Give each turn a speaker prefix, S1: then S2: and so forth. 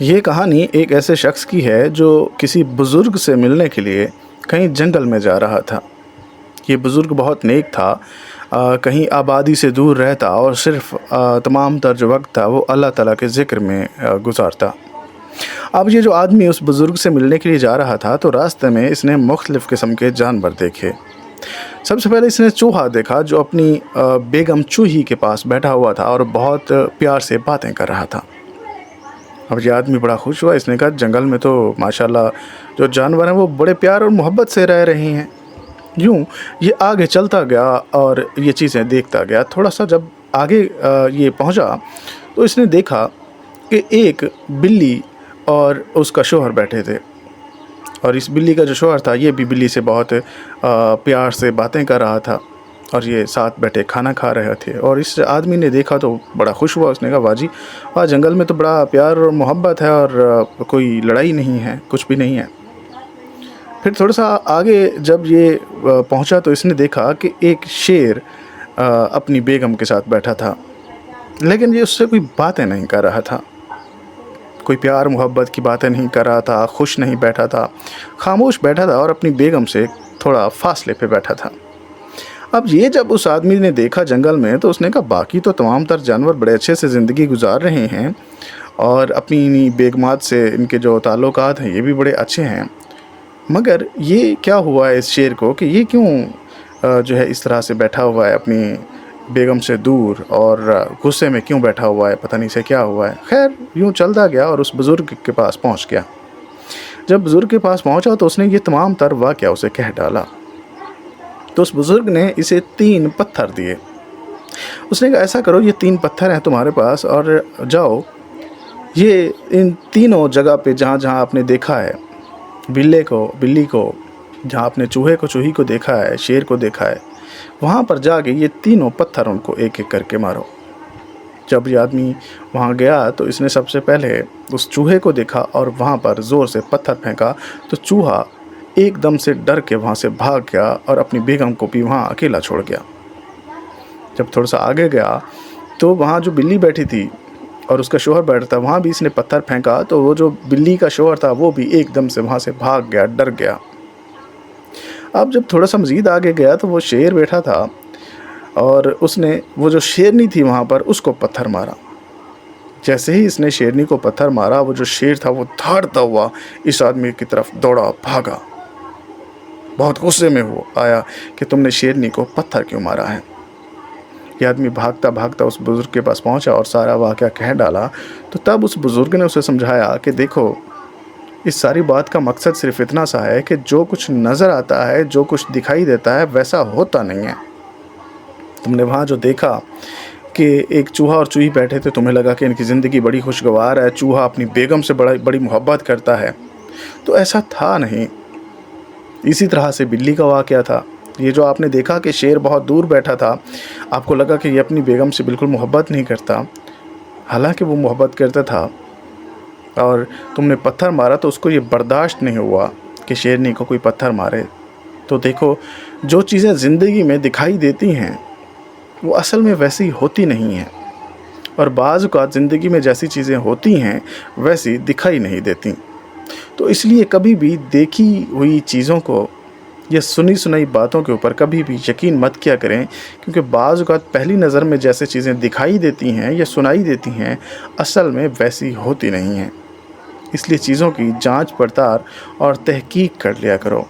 S1: ये कहानी एक ऐसे शख्स की है जो किसी बुज़ुर्ग से मिलने के लिए कहीं जंगल में जा रहा था। ये बुज़ुर्ग बहुत नेक था। कहीं आबादी से दूर रहता और सिर्फ़ तमाम तर जो वक़्त था वो अल्लाह ताला के ज़िक्र में गुज़ारता। अब ये जो आदमी उस बुज़ुर्ग से मिलने के लिए जा रहा था तो रास्ते में इसने मुख्तलिफ़ किस्म के जानवर देखे। सबसे पहले इसने चूहा देखा जो अपनी बेगम चूही के पास बैठा हुआ था और बहुत प्यार से बातें कर रहा था। अब ये आदमी बड़ा खुश हुआ। इसने कहा जंगल में तो माशाल्लाह जो जानवर हैं वो बड़े प्यार और मोहब्बत से रह रहे हैं। यूँ ये आगे चलता गया और ये चीज़ें देखता गया। थोड़ा सा जब आगे ये पहुँचा तो इसने देखा कि एक बिल्ली और उसका शौहर बैठे थे और इस बिल्ली का जो शौहर था ये भी बिल्ली से बहुत प्यार से बातें कर रहा था और ये साथ बैठे खाना खा रहे थे। और इस आदमी ने देखा तो बड़ा खुश हुआ। उसने कहा वाह जी वाह, जंगल में तो बड़ा प्यार और मोहब्बत है और कोई लड़ाई नहीं है, कुछ भी नहीं है। फिर थोड़ा सा आगे जब ये पहुंचा तो इसने देखा कि एक शेर अपनी बेगम के साथ बैठा था, लेकिन ये उससे कोई बातें नहीं कर रहा था, कोई प्यार मोहब्बत की बातें नहीं कर रहा था, खुश नहीं बैठा था, खामोश बैठा था और अपनी बेगम से थोड़ा फासले पे बैठा था। अब ये जब उस आदमी ने देखा जंगल में तो उसने कहा बाकी तो तमाम तर जानवर बड़े अच्छे से ज़िंदगी गुजार रहे हैं और अपनी बेगमात से इनके जो ताल्लुकात हैं ये भी बड़े अच्छे हैं, मगर ये क्या हुआ है इस शेर को कि ये क्यों जो है इस तरह से बैठा हुआ है अपनी बेगम से दूर और गुस्से में क्यों बैठा हुआ है, पता नहीं से क्या हुआ है। खैर यूँ चलता गया और उस बुज़ुर्ग के पास पहुँच गया। जब बुज़ुर्ग के पास पहुँचा तो उसने ये तमाम तर वाक़या उसे कह डाला। तो उस बुज़ुर्ग ने इसे 3 पत्थर दिए। उसने कहा ऐसा करो, ये 3 पत्थर हैं तुम्हारे पास और जाओ ये इन तीनों जगह पे जहाँ जहाँ आपने देखा है बिल्ली को, जहाँ आपने चूहे को चूही को देखा है, शेर को देखा है, वहाँ पर जाके ये तीनों पत्थर उनको एक एक करके मारो। जब ये आदमी वहाँ गया तो इसने सबसे पहले उस चूहे को देखा और वहाँ पर ज़ोर से पत्थर फेंका तो चूहा एकदम से डर के वहाँ से भाग गया और अपनी बेगम को भी वहाँ अकेला छोड़ गया। जब थोड़ा सा आगे गया तो वहाँ जो बिल्ली बैठी थी और उसका शौहर बैठा था वहाँ भी इसने पत्थर फेंका तो वो जो बिल्ली का शौहर था वो भी एकदम से वहाँ से भाग गया, डर गया। अब जब थोड़ा सा मज़ीद आगे गया तो वो शेर बैठा था और उसने वो जो शेरनी थी वहाँ पर उसको पत्थर मारा। जैसे ही इसने शेरनी को पत्थर मारा वो जो शेर था वो दौड़ता हुआ इस आदमी की तरफ दौड़ा, भागा। बहुत गुस्से में वो आया कि तुमने शेरनी को पत्थर क्यों मारा है। ये आदमी भागता भागता उस बुज़ुर्ग के पास पहुंचा और सारा वाक़या कह डाला। तो तब उस बुज़ुर्ग ने उसे समझाया कि देखो इस सारी बात का मकसद सिर्फ़ इतना सा है कि जो कुछ नज़र आता है, जो कुछ दिखाई देता है वैसा होता नहीं है। तुमने वहाँ जो देखा कि एक चूहा और चूही बैठे थे, तुम्हें लगा कि इनकी ज़िंदगी बड़ी खुशगवार है, चूहा अपनी बेगम से बड़ी मोहब्बत करता है, तो ऐसा था नहीं। इसी तरह से बिल्ली का वाक़या था। ये जो आपने देखा कि शेर बहुत दूर बैठा था, आपको लगा कि ये अपनी बेगम से बिल्कुल मोहब्बत नहीं करता, हालांकि वो मोहब्बत करता था और तुमने पत्थर मारा तो उसको ये बर्दाश्त नहीं हुआ कि शेरनी को कोई पत्थर मारे। तो देखो जो चीज़ें ज़िंदगी में दिखाई देती हैं वो असल में वैसी होती नहीं हैं और बाज़ औक़ात ज़िंदगी में जैसी चीज़ें होती हैं वैसी दिखाई नहीं देती। तो इसलिए कभी भी देखी हुई चीज़ों को या सुनी सुनाई बातों के ऊपर कभी भी यकीन मत किया करें, क्योंकि बाज़ औक़ात पहली नज़र में जैसे चीज़ें दिखाई देती हैं या सुनाई देती हैं असल में वैसी होती नहीं हैं। इसलिए चीज़ों की जांच पड़ताल और तहकीक कर लिया करो।